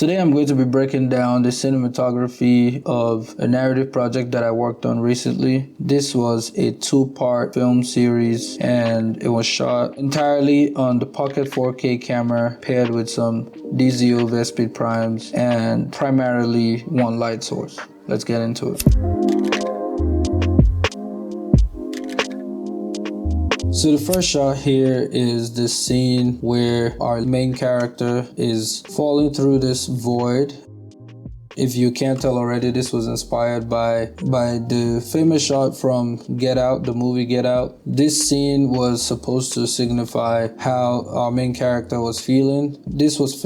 Today I'm going to be breaking down the cinematography of a narrative project that I worked on recently. This was a 2-part film series and it was shot entirely on the Pocket 4K camera paired with some DZO VESPID primes and primarily one light source. Let's get into it. So the first shot here is this scene where our main character is falling through this void. If you can't tell already, this was inspired by the famous shot from Get Out, the movie Get Out. This scene was supposed to signify how our main character was feeling. This was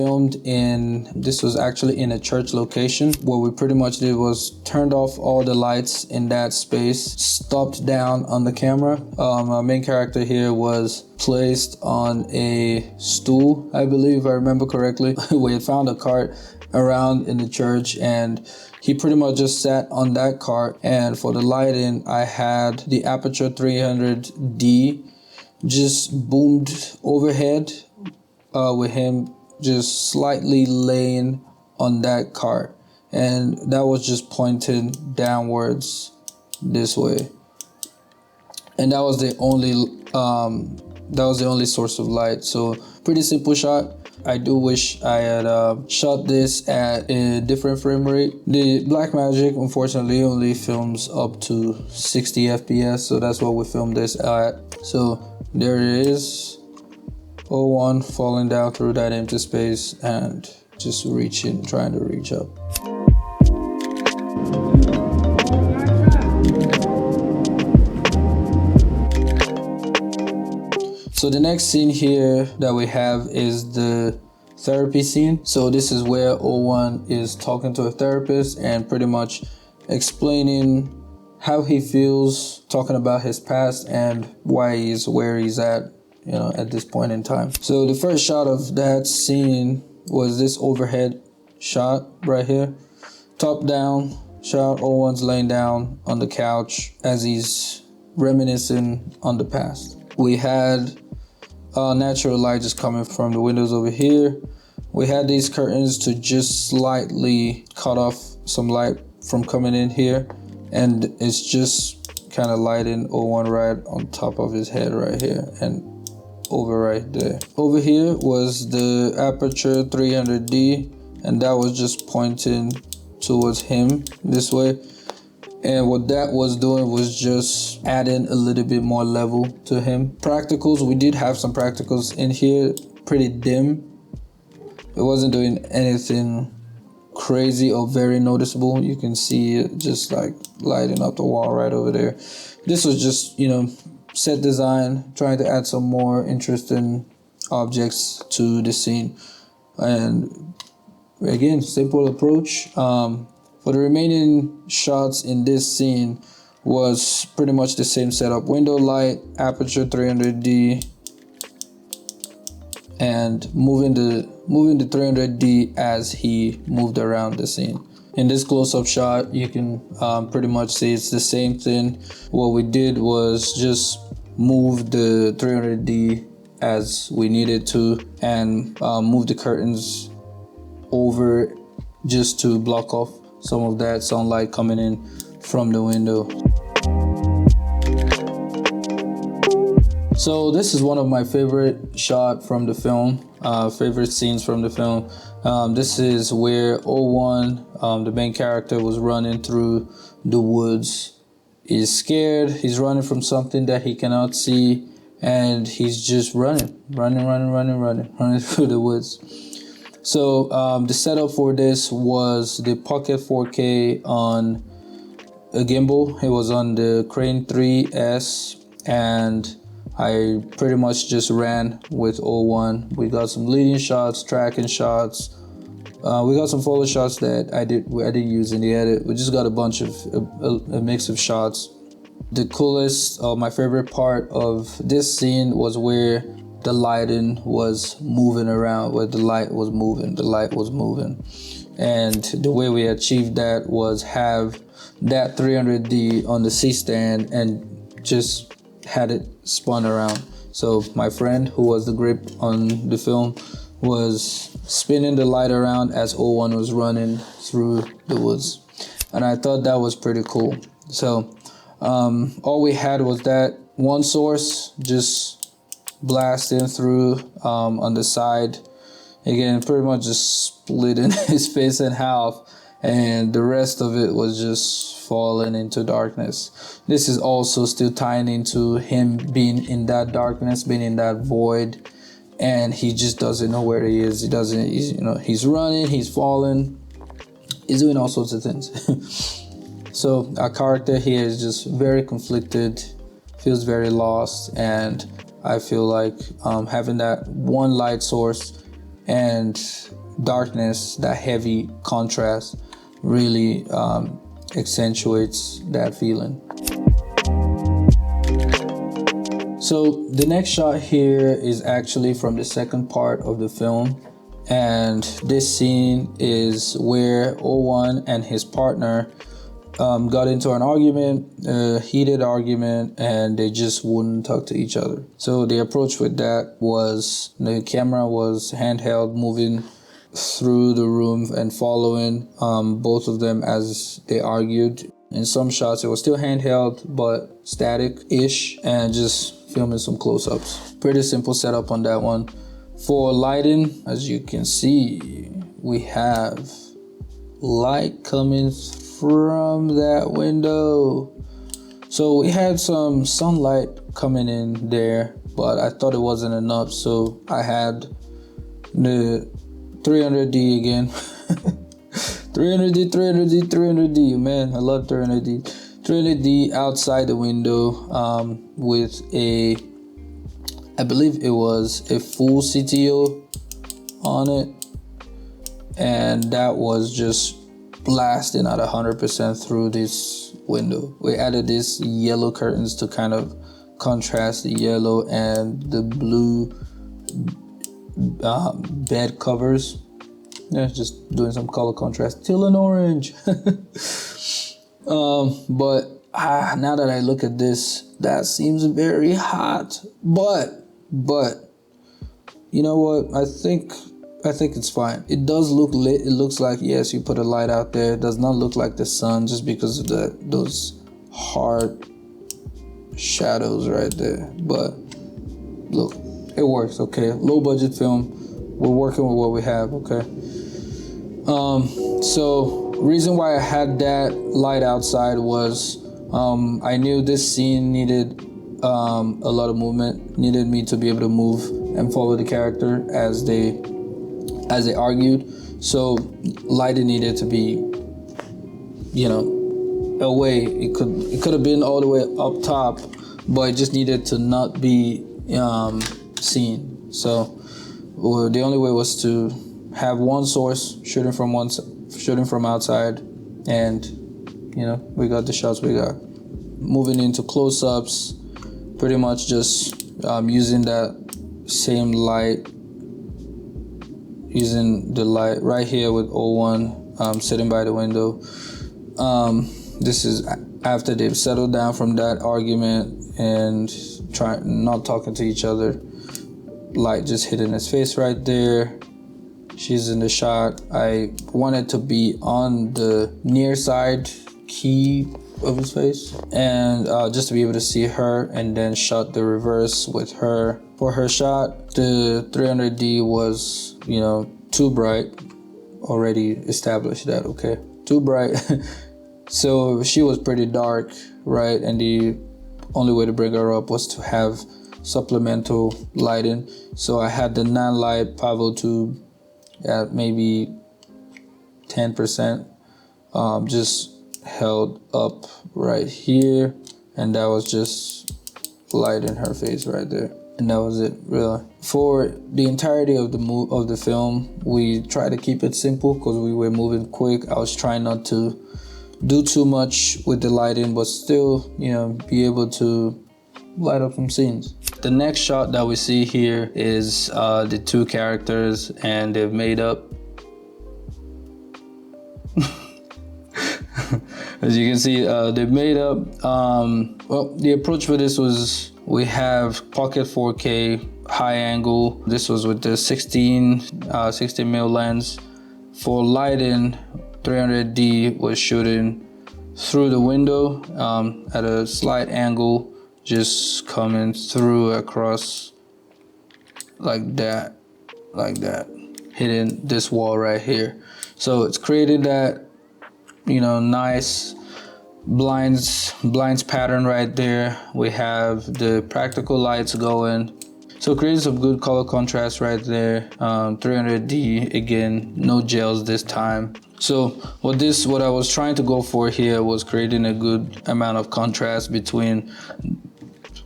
actually in a church location. What we pretty much did was turned off all the lights in that space, stopped down on the camera. Our main character here was placed on a stool, I believe, if I remember correctly. We had found a cart around in the church and he pretty much just sat on that cart, and for the lighting I had the Aputure 300D just boomed overhead with him just slightly laying on that cart, and that was just pointing downwards this way, and that was the only source of light. So pretty simple shot. I do wish I had shot this at a different frame rate. The Blackmagic unfortunately only films up to 60 FPS, so that's what we filmed this at. So there it is, 01 falling down through that empty space and just trying to reach up. So the next scene here that we have is the therapy scene. So this is where 01 is talking to a therapist and pretty much explaining how he feels, talking about his past and why he's where he's at, at this point in time. So the first shot of that scene was this overhead shot right here. Top down shot, 01's laying down on the couch as he's reminiscing on the past. We had natural light just coming from the windows over here. We had these curtains to just slightly cut off some light from coming in here, and it's just kind of lighting 01 right on top of his head right here and over right there. Over here was the Aputure 300D, and that was just pointing towards him this way. And what that was doing was just adding a little bit more level to him. Practicals, we did have some practicals in here, pretty dim. It wasn't doing anything crazy or very noticeable. You can see it just like lighting up the wall right over there. This was just, set design, trying to add some more interesting objects to the scene. And again, simple approach. For the remaining shots in this scene was pretty much the same setup. Window light, Aputure 300D, and moving the 300D as he moved around the scene. In this close-up shot, you can pretty much see it's the same thing. What we did was just move the 300D as we needed to and move the curtains over just to block off some of that sunlight coming in from the window. So this is one of my favorite shots from the film, favorite scenes from the film. This is where 01, the main character, was running through the woods. He's scared, he's running from something that he cannot see, and he's just running through the woods. So the setup for this was the Pocket 4K on a gimbal. It was on the Crane 3S, and I pretty much just ran with 01. We got some leading shots, tracking shots. We got some follow shots that I didn't use in the edit. We just got a bunch of a mix of shots. The coolest, my favorite part of this scene was where the lighting was moving around, where the light was moving. And the way we achieved that was have that 300D on the C-stand and just had it spun around. So my friend, who was the grip on the film, was spinning the light around as O1 was running through the woods. And I thought that was pretty cool. So all we had was that one source just blasting through on the side. Again, pretty much just splitting his face in half, and the rest of it was just falling into darkness. This is also still tying into him being in that darkness, being in that void, and he just doesn't know where he is. He's running, he's falling, he's doing all sorts of things. So our character here is just very conflicted, feels very lost, and I feel like having that one light source and darkness, that heavy contrast, really accentuates that feeling. So the next shot here is actually from the second part of the film, and this scene is where O1 and his partner got into an argument, a heated argument, and they just wouldn't talk to each other. So the approach with that was the camera was handheld, moving through the room and following both of them as they argued. In some shots it was still handheld but static-ish, and just filming some close-ups. Pretty simple setup on that one. For lighting, as you can see, we have light coming from that window. So we had some sunlight coming in there, but I thought it wasn't enough, so I had the 300D again. 300D, man, I love 300D. 300D outside the window with I believe it was a full CTO on it, and that was just blasting at 100% through this window. We added these yellow curtains to kind of contrast the yellow and the blue bed covers. Yeah, just doing some color contrast. Teal and orange. But now that I look at this, that seems very hot. But you know what? I think it's fine. It does look lit. It looks like, yes, you put a light out there. It does not look like the sun just because of those hard shadows right there. But look, it works, okay? Low budget film. We're working with what we have, okay? So reason why I had that light outside was I knew this scene needed a lot of movement, needed me to be able to move and follow the character as they argued. So lighting needed to be, away. It could have been all the way up top, but it just needed to not be seen. So the only way was to have one source shooting from outside, and we got the shots we got. Moving into close-ups, pretty much just using that same light, using the light right here with O1 sitting by the window. This is after they've settled down from that argument and not talking to each other. Light just hitting his face right there. She's in the shot. I wanted to be on the near side key of his face, and just to be able to see her, and then shot the reverse with her. For her shot, the 300D was, too bright. Already established that, okay? Too bright. So she was pretty dark, right? And the only way to bring her up was to have supplemental lighting. So I had the non-light Pavo tube at maybe 10%, just held up right here, and that was just light in her face right there, and that was it, really. For the entirety of the film, we tried to keep it simple because we were moving quick. I was trying not to do too much with the lighting, but still, be able to light up some scenes. The next shot that we see here is the two characters, and they've made up. As you can see, they've made up. Well, the approach for this was we have pocket 4K high angle. This was with the 16 mil lens. For lighting, 300D was shooting through the window at a slight angle, just coming through across like that, hitting this wall right here. So it's created that, you know, nice blinds pattern right there. We have the practical lights going, so creating some good color contrast right there. 300D again, no gels this time. So what I was trying to go for here was creating a good amount of contrast between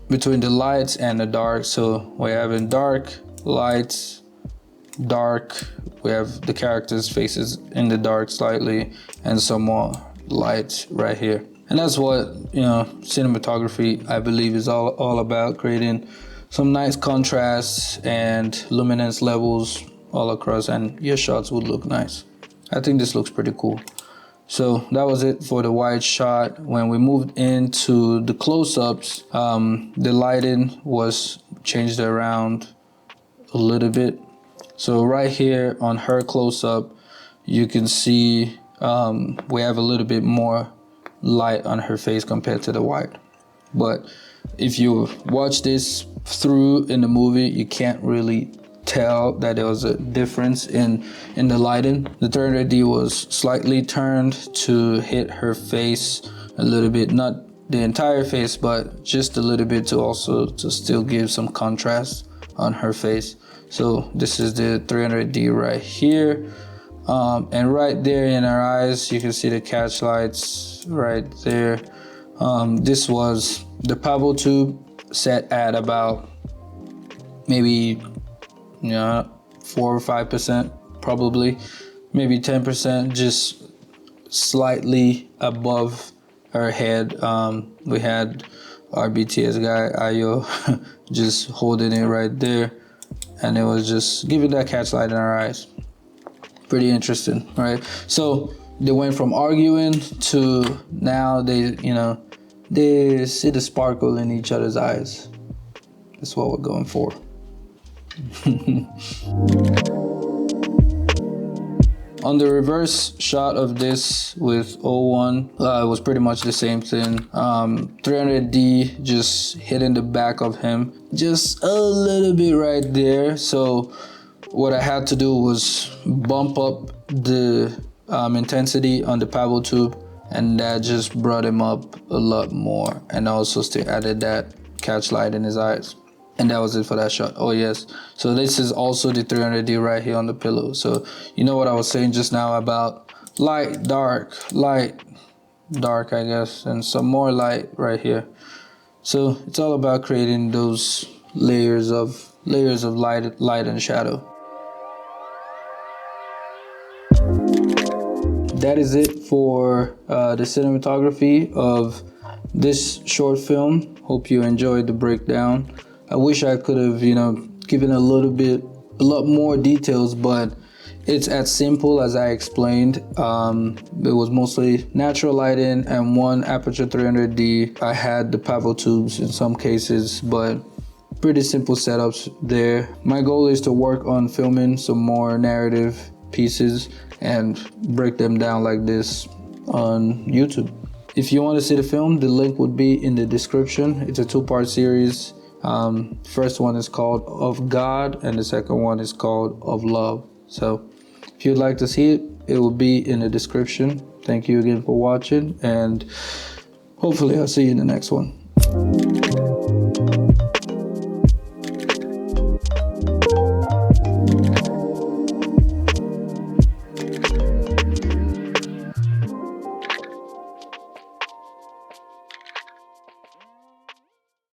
the lights and the dark. So we're having dark lights, dark, we have the characters' faces in the dark slightly, and some more light right here. And that's what, you know, cinematography, I believe, is all about, creating some nice contrasts and luminance levels all across, and your shots would look nice. I think this looks pretty cool. So that was it for the wide shot. When we moved into the close-ups, the lighting was changed around a little bit. So right here on her close-up, you can see we have a little bit more light on her face compared to the white. But if you watch this through in the movie, you can't really tell that there was a difference in the lighting. The 300D was slightly turned to hit her face a little bit, not the entire face, but just a little bit to still give some contrast on her face. So this is the 300D right here. And right there in her eyes, you can see the catch lights right there. This was the Pavo tube set at about maybe 4 or 5%, probably, maybe 10%, just slightly above her head. We had our BTS guy Ayo just holding it right there, and it was just giving that catch light in her eyes. Pretty interesting, right? So they went from arguing to now they see the sparkle in each other's eyes. That's what we're going for. On the reverse shot of this with 01, it was pretty much the same thing. 300D just hitting the back of him just a little bit right there. So what I had to do was bump up the intensity on the Pavo tube, and that just brought him up a lot more, and also still added that catch light in his eyes. And that was it for that shot. Oh yes, so this is also the 300D right here on the pillow. So you know what I was saying just now about light, dark, I guess, and some more light right here. So it's all about creating those layers of light and shadow. That is it for the cinematography of this short film. Hope you enjoyed the breakdown. I wish I could have, given a lot more details, but it's as simple as I explained. It was mostly natural lighting and one Aputure 300D. I had the Pavo tubes in some cases, but pretty simple setups there. My goal is to work on filming some more narrative pieces and break them down like this on YouTube. If you want to see the film, the link would be in the description. It's a 2-part series. First one is called Of God, and the second one is called Of Love. So if you'd like to see it, it will be in the description. Thank you again for watching, and hopefully I'll see you in the next one.